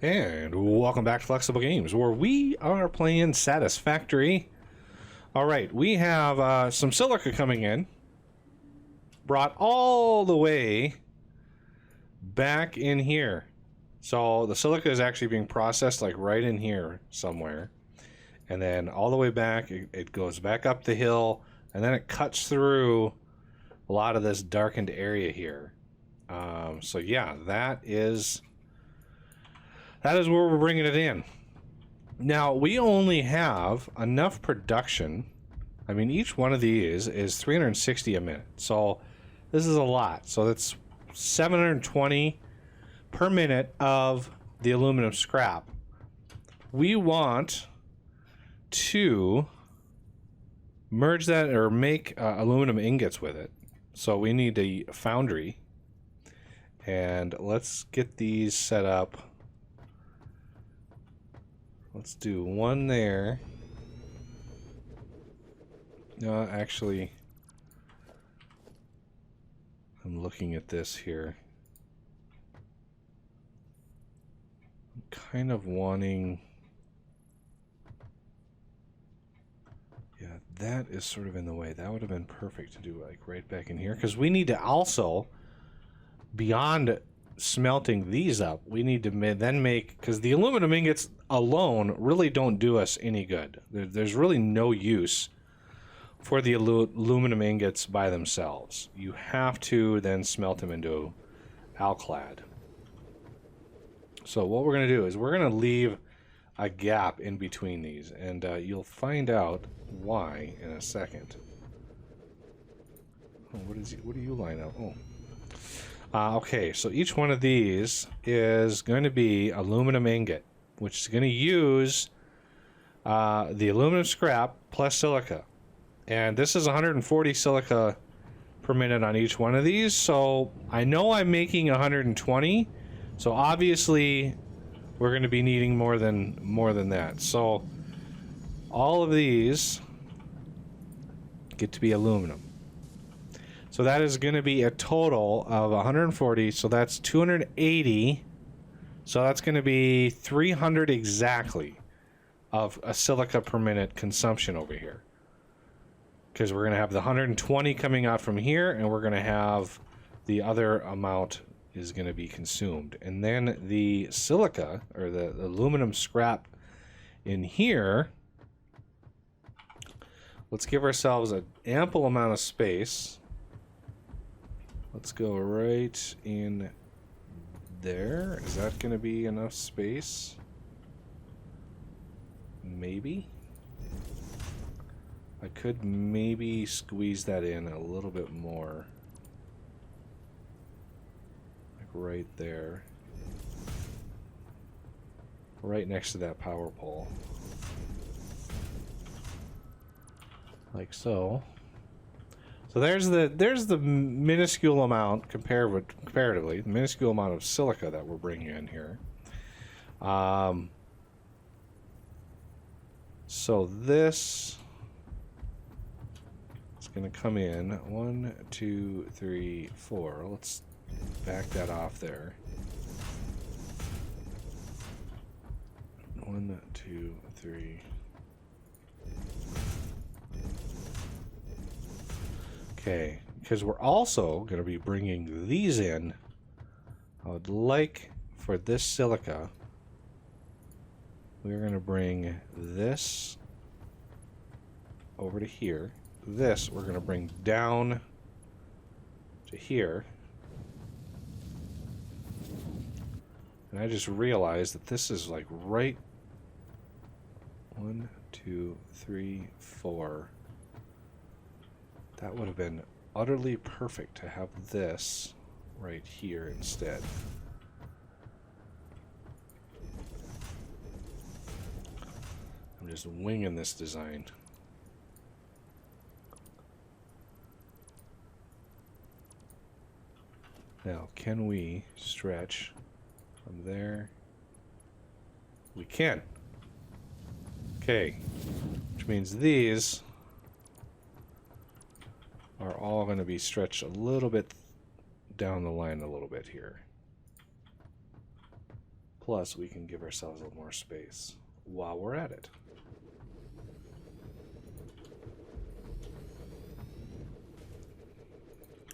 And welcome back to Flexible Games, where we are playing Satisfactory. Alright, we have some silica coming in. Brought all the way back in here. So the silica is actually being processed like right in here somewhere. And then all the way back, it goes back up the hill, and then it cuts through a lot of this darkened area here. So yeah, that is where we're bringing it in. Now, we only have enough production. I mean, each one of these is 360 a minute. So this is a lot. So that's 720 per minute of the aluminum scrap. We want to merge that or make aluminum ingots with it. So we need a foundry. And let's get these set up. Let's do one there. No, actually, I'm looking at this here. I'm kind of wanting... Yeah, that is sort of in the way. That would have been perfect to do like right back in here. Because we need to also, beyond smelting these up, we need to then make... Because the aluminum ingots alone really don't do us any good. There's really no use for the aluminum ingots by themselves. You have to then smelt them into alclad. So what we're going to do is we're going to leave a gap in between these, and you'll find out why in a second. Oh, what do you line up? Oh. Okay, so each one of these is going to be aluminum ingot, which is going to use the aluminum scrap plus silica. And this is 140 silica per minute on each one of these. So I know I'm making 120. So obviously we're going to be needing more than that. So all of these get to be aluminum. So that is going to be a total of 140. So that's 280. So that's going to be 300 exactly of a silica per minute consumption over here. Because we're going to have the 120 coming out from here, and we're going to have the other amount is going to be consumed. And then the silica, or the aluminum scrap in here, let's give ourselves an ample amount of space. Let's go right in there. Is that going to be enough space? Maybe. I could maybe squeeze that in a little bit more. Like right there. Right next to that power pole. Like so. So there's the minuscule amount comparatively, the minuscule amount of silica that we're bringing in here. So this is going to come in 1, 2, 3, 4. Let's back that off there. 1, 2, 3. Okay, because we're also going to be bringing these in. I would like for this silica, we're going to bring this over to here. This we're going to bring down to here. And I just realized that this is like right 1, 2, 3, 4. That would have been utterly perfect to have this right here instead. I'm just winging this design. Now, can we stretch from there? We can. Okay, which means these are all going to be stretched a little bit down the line a little bit here. Plus, we can give ourselves a little more space while we're at it.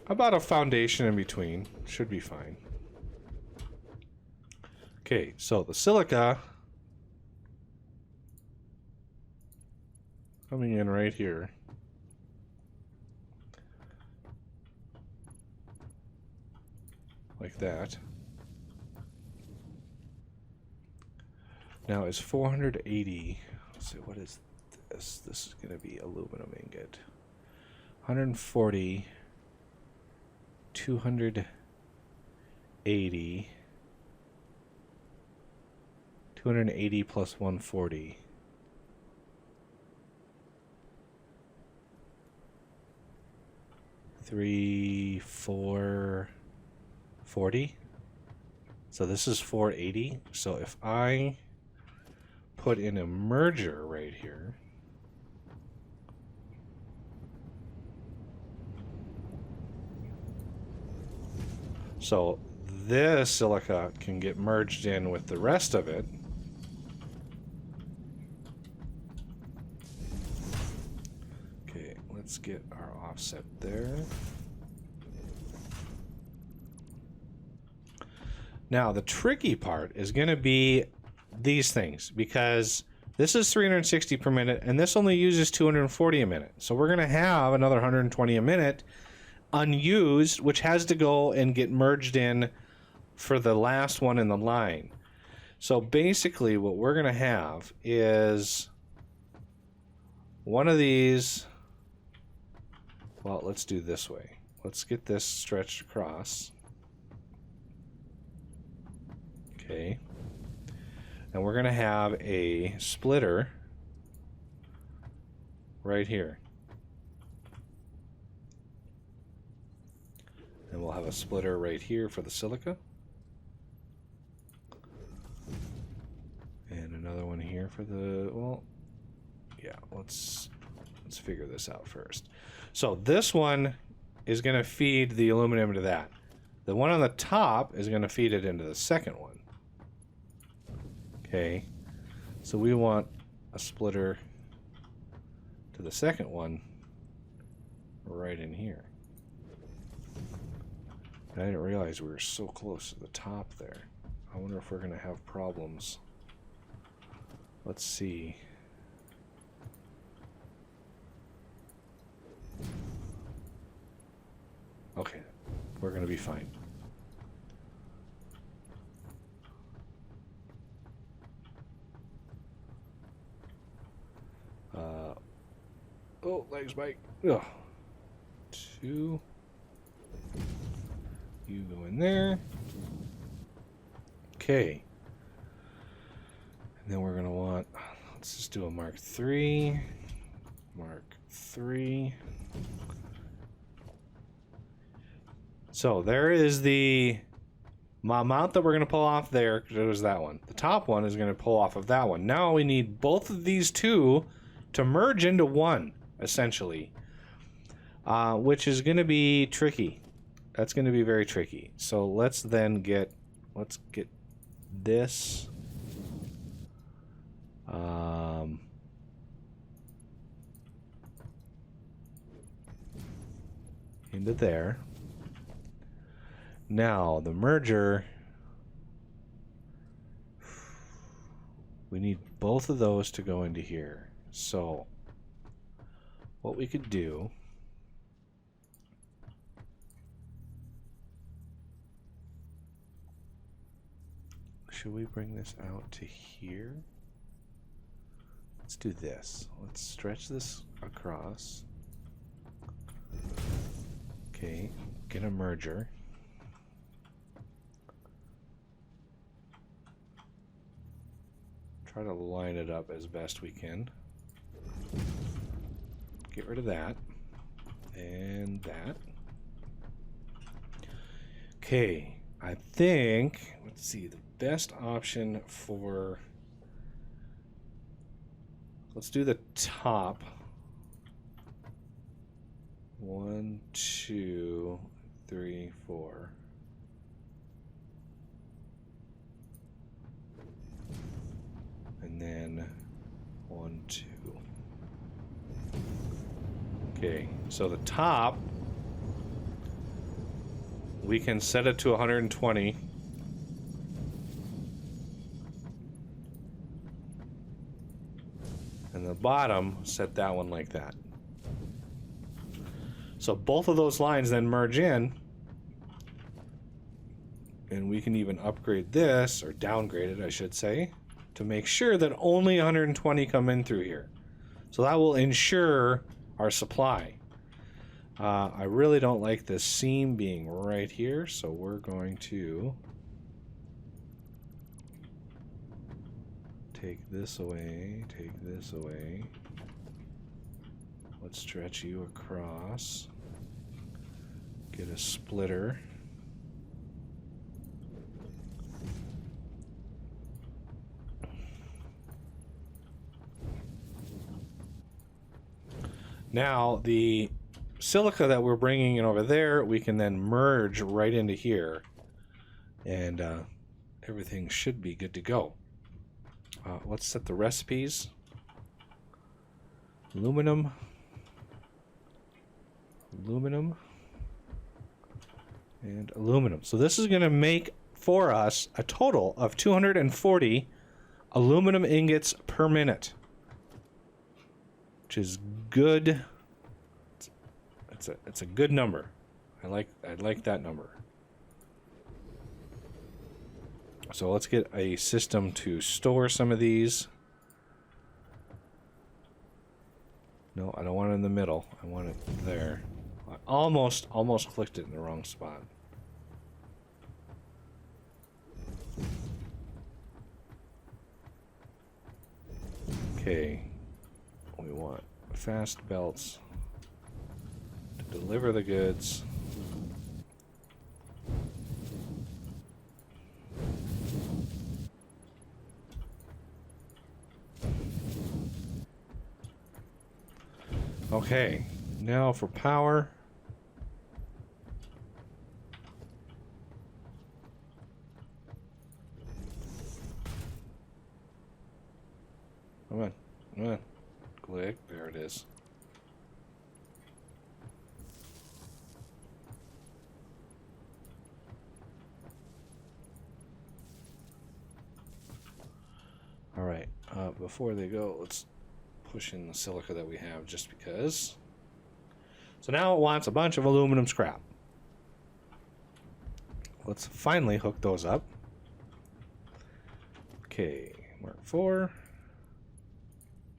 About a foundation in between. Should be fine. Okay, so the silica coming in right here. Like that. Now is 480. Let's see, what is this? This is going to be aluminum ingot. 140. 280. 280 plus 140. 3, 4, 40. So this is 480. So if I put in a merger right here, so this silica can get merged in with the rest of it. Okay, let's get our offset there. Now, the tricky part is going to be these things, because this is 360 per minute, and this only uses 240 a minute. So we're going to have another 120 a minute unused, which has to go and get merged in for the last one in the line. So basically what we're going to have is one of these. Well, let's do this way. Let's get this stretched across. Okay. And we're going to have a splitter right here. And we'll have a splitter right here for the silica. And another one here for the, well, yeah, let's figure this out first. So this one is going to feed the aluminum to that. The one on the top is going to feed it into the second one. Okay. So we want a splitter to the second one right in here. I didn't realize we were so close to the top there. I wonder if we're going to have problems. Let's see. Okay, we're going to be fine. Oh, legs bite. Ugh. 2. You go in there. Okay. And then we're going to want, let's just do a Mark 3. Mark 3. So there is the amount that we're going to pull off there. It was that one. The top one is going to pull off of that one. Now we need both of these two to merge into one, essentially, which is going to be tricky. That's going to be very tricky. So let's get this into there. Now the merger, we need both of those to go into here. So what we could do, should we bring this out to here? Let's do this. Let's stretch this across. Okay, get a merger. Try to line it up as best we can. Get rid of that. And that. Okay, I think, let's see, the best option for, let's do the top. 1, 2, 3, 4. 1, 2. Okay, so the top, we can set it to 120. And the bottom, set that one like that. So both of those lines then merge in. And we can even upgrade this, or downgrade it, I should say, to make sure that only 120 come in through here. So that will ensure our supply. I really don't like this seam being right here, so we're going to take this away, take this away. Let's stretch you across. Get a splitter. Now, the silica that we're bringing in over there, we can then merge right into here, and everything should be good to go. Let's set the recipes. Aluminum, aluminum, and aluminum. So this is going to make for us a total of 240 aluminum ingots per minute, which is good. It's a good number. I like that number. So let's get a system to store some of these. No, I don't want it in the middle. I want it there. I almost clicked it in the wrong spot. Okay. We want fast belts to deliver the goods. Okay, now for power. Come on, come on. Click, there it is. All right, before they go, let's push in the silica that we have just because. So now it wants a bunch of aluminum scrap. Let's finally hook those up. Okay, Mark 4,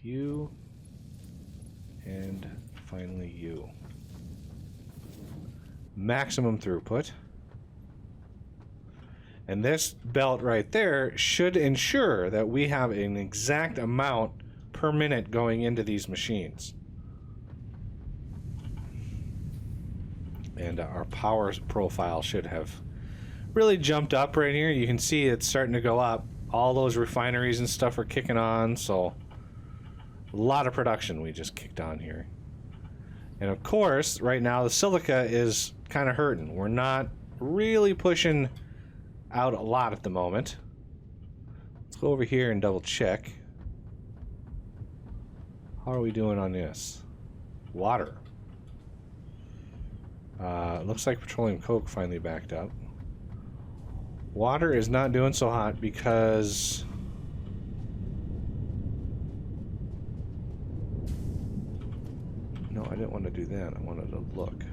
you, and finally you. Maximum throughput. And this belt right there should ensure that we have an exact amount per minute going into these machines. And our power profile should have really jumped up right here. You can see it's starting to go up. All those refineries and stuff are kicking on, so a lot of production we just kicked on here. And of course, right now the silica is kind of hurting. We're not really pushing out a lot at the moment. Let's go over here and double check. How are we doing on this? Water. Looks like petroleum coke finally backed up. Water is not doing so hot because no, I didn't want to do that. I wanted to look.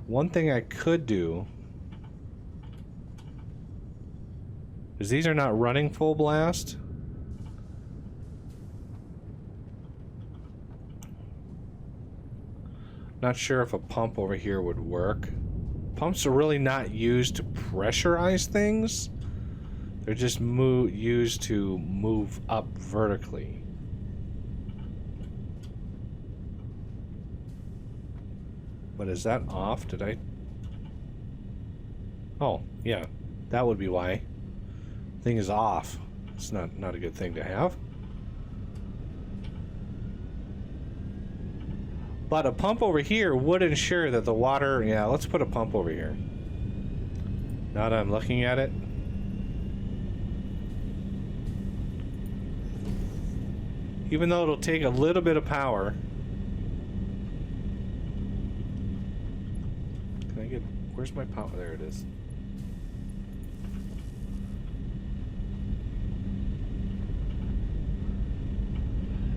One thing I could do is these are not running full blast. Not sure if a pump over here would work. Pumps are really not used to pressurize things. They're just used to move up vertically. But is that off? Did I? Oh, yeah. That would be why. Thing is off. It's not a good thing to have. But a pump over here would ensure that the water... Yeah, let's put a pump over here. Now that I'm looking at it. Even though it'll take a little bit of power. Can I get... Where's my power? There it is.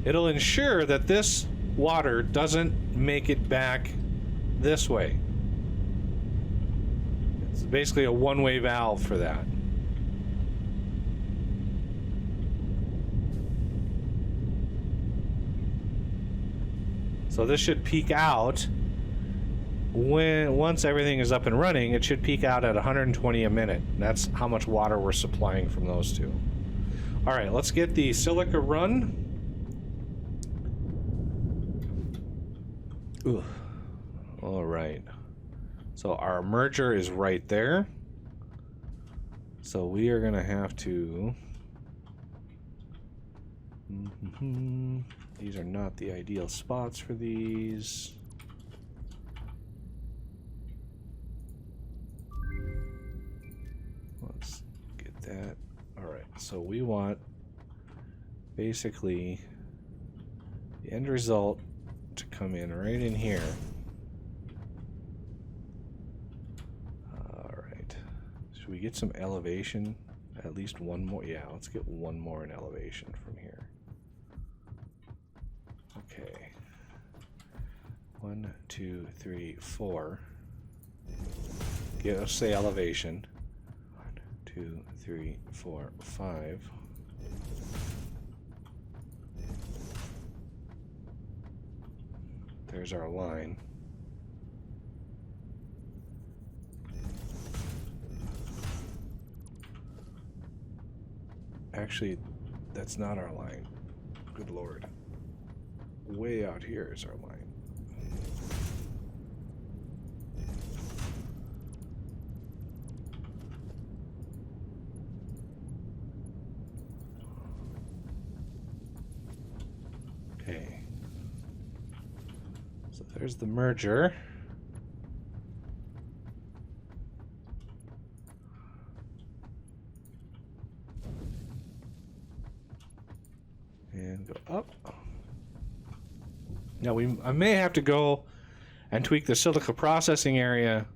It'll ensure that this water doesn't make it back this way. It's basically a one-way valve for that. So this should peak out once everything is up and running. It should peak out at 120 a minute. That's how much water we're supplying from those two. All right, let's get the silica run. Ooh. All right. So our merger is right there. So we are going to have to... These are not the ideal spots for these. Let's get that. All right. So we want basically the end result to come in right in here. All right. Should we get some elevation? At least one more. Yeah, let's get one more in elevation from here. Okay. 1, 2, 3, 4. Let's say elevation. 1, 2, 3, 4, 5. There's our line. Actually, that's not our line. Good Lord. Way out here is our line. Okay. So there's the merger. And go up. Now I may have to go and tweak the silica processing area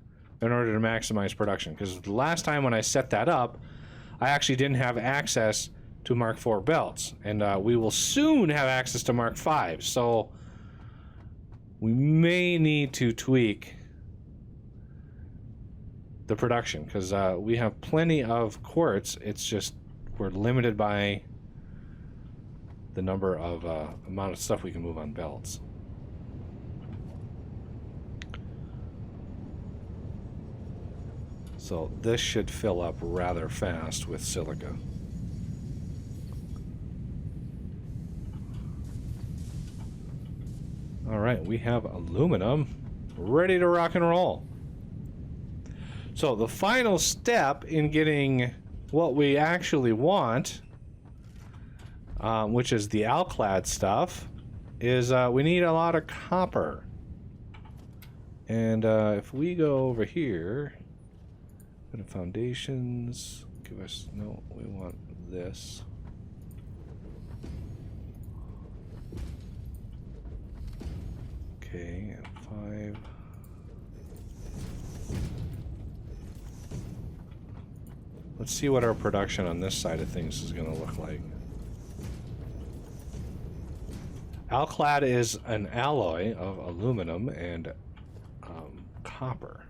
in order to maximize production, because the last time when I set that up, I actually didn't have access to Mark IV belts, and we will soon have access to Mark V, so we may need to tweak the production, because we have plenty of quartz. It's just we're limited by the number of amount of stuff we can move on belts. So this should fill up rather fast with silica. All right, we have aluminum ready to rock and roll. So the final step in getting what we actually want, which is the alclad stuff, is we need a lot of copper. And if we go over here, go to foundations, give us, no, we want this. Okay, and 5. Let's see what our production on this side of things is going to look like. Alclad is an alloy of aluminum and copper.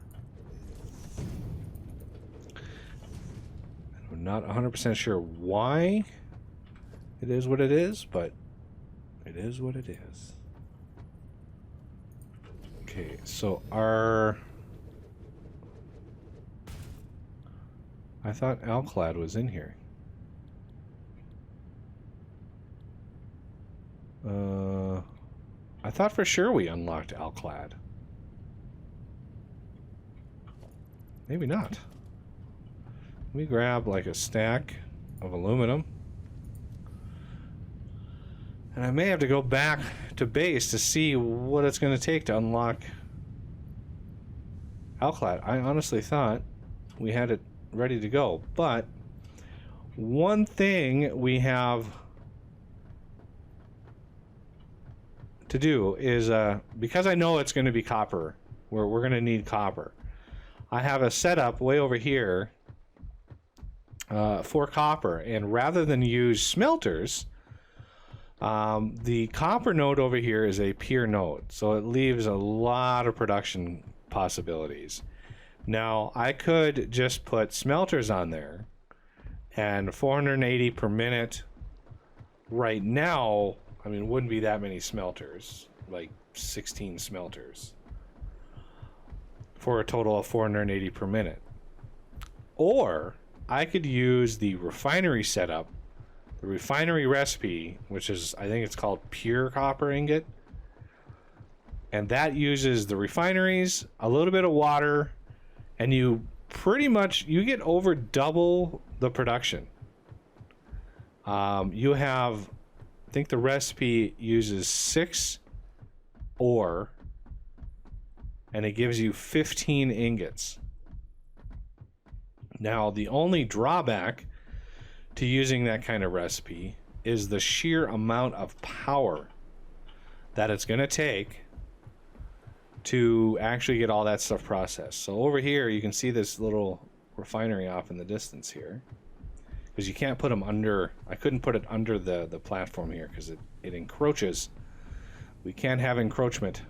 I'm not 100% sure why it is what it is, but it is what it is. Okay, so I thought alclad was in here. I thought for sure we unlocked alclad. Maybe not. Let me grab like a stack of aluminum. And I may have to go back to base to see what it's going to take to unlock alclad. I honestly thought we had it ready to go. But one thing we have to do is, because I know it's going to be copper, we're going to need copper, I have a setup way over here for copper, and rather than use smelters, the copper node over here is a pure node, so it leaves a lot of production possibilities. Now, I could just put smelters on there, and 480 per minute right now, I mean, wouldn't be that many smelters, like 16 smelters, for a total of 480 per minute. Or I could use the refinery setup, the refinery recipe, which is, I think it's called pure copper ingot, and that uses the refineries, a little bit of water, and you pretty much, you get over double the production. You have, I think the recipe uses 6 ore, and it gives you 15 ingots. Now, the only drawback to using that kind of recipe is the sheer amount of power that it's going to take to actually get all that stuff processed. So over here, you can see this little refinery off in the distance here, because you can't put them under, I couldn't put it under the platform here because it encroaches. We can't have encroachment.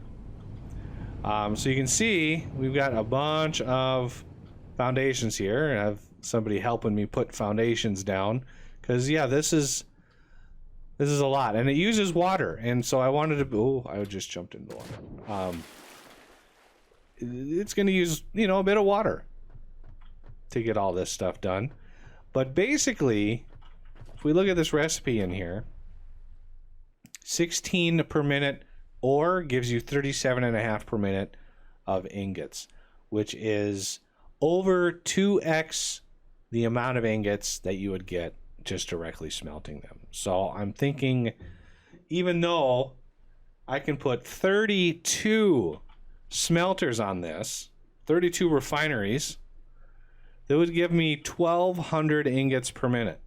So you can see we've got a bunch of foundations here. I have somebody helping me put foundations down, because yeah, this is a lot, and it uses water, and so I wanted to, oh, I just jumped into water. It's going to use, you know, a bit of water to get all this stuff done. But basically, if we look at this recipe in here, 16 per minute ore gives you 37.5 per minute of ingots, which is over 2x the amount of ingots that you would get just directly smelting them. So I'm thinking, even though I can put 32 smelters on this, 32 refineries, that would give me 1,200 ingots per minute.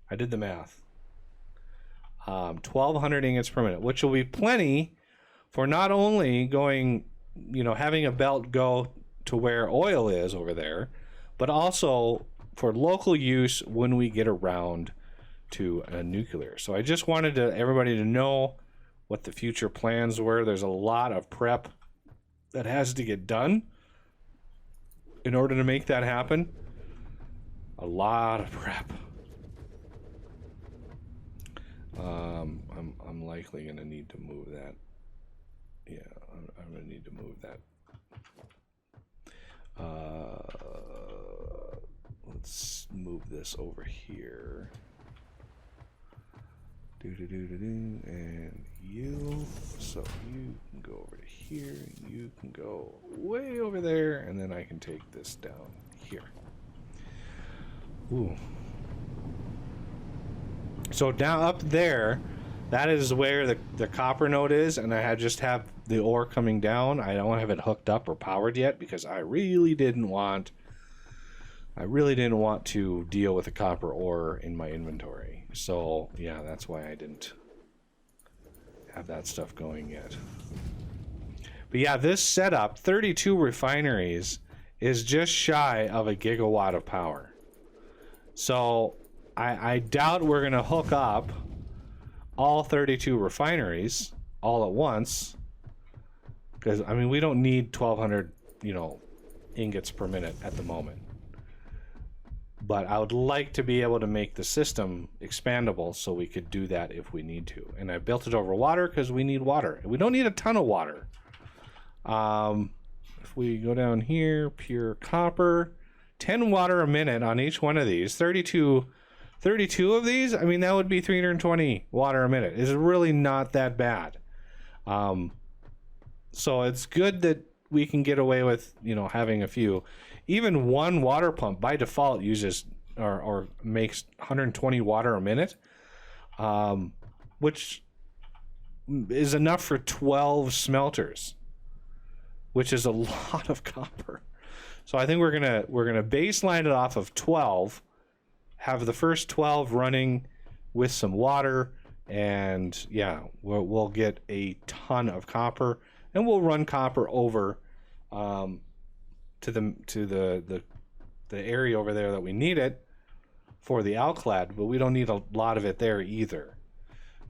I did the math. 1,200 ingots per minute, which will be plenty for not only going, you know, having a belt go to where oil is over there, but also for local use when we get around to a nuclear. So I just wanted everybody to know what the future plans were. There's a lot of prep that has to get done in order to make that happen. A lot of prep. I'm likely going to need to move that. Yeah, I'm going to need to move that. Let's move this over here. And you, so you can go over to here, you can go way over there, and then I can take this down here. Ooh. So down up there, that is where the copper node is, and I just have the ore coming down. I don't have it hooked up or powered yet because I really didn't want to deal with the copper ore in my inventory. So yeah, that's why I didn't have that stuff going yet. But yeah, this setup, 32 refineries, is just shy of a gigawatt of power. So I doubt we're going to hook up all 32 refineries all at once, because I mean, we don't need 1,200, you know, ingots per minute at the moment. But I would like to be able to make the system expandable so we could do that if we need to. And I built it over water because we need water. We don't need a ton of water. If we go down here, pure copper, 10 water a minute on each one of these, 32 of these, I mean, that would be 320 water a minute. It's really not that bad. So it's good that we can get away with, you know, having a few. Even one water pump by default uses or makes 120 water a minute, which is enough for 12 smelters, which is a lot of copper. So I think we're gonna baseline it off of 12, have the first 12 running with some water, And yeah, we'll get a ton of copper, and we'll run copper over to the area over there that we need it for the alclad, but we don't need a lot of it there either.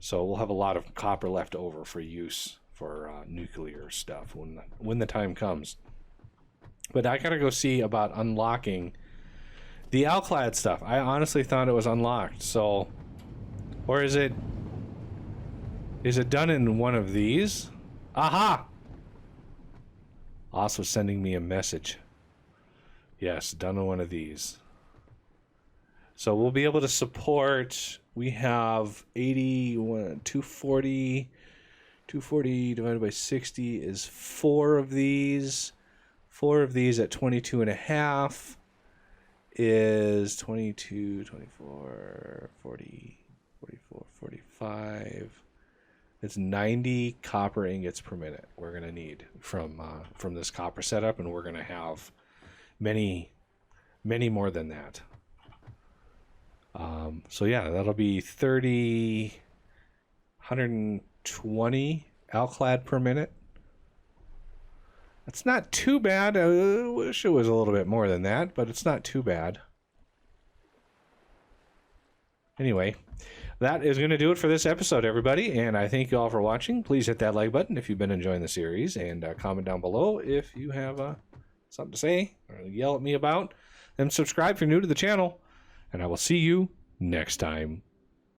So we'll have a lot of copper left over for use for nuclear stuff when the time comes. But I gotta go see about unlocking the alclad stuff. I honestly thought it was unlocked. So, or is it done in one of these? Aha! Also sending me a message. Yes, done in one of these. So we'll be able to support. We have 240 divided by 60 is 4 of these. 4 of these at 22.5 is 22, 24, 40, 44, 45. It's 90 copper ingots per minute we're going to need from this copper setup, and we're going to have many more than that. So yeah, that'll be 120 alclad per minute. That's not too bad. I wish it was a little bit more than that, but it's not too bad. Anyway, that is going to do it for this episode, everybody, and I thank you all for watching. Please hit that like button if you've been enjoying the series, and comment down below if you have something to say or yell at me about. And subscribe if you're new to the channel, and I will see you next time.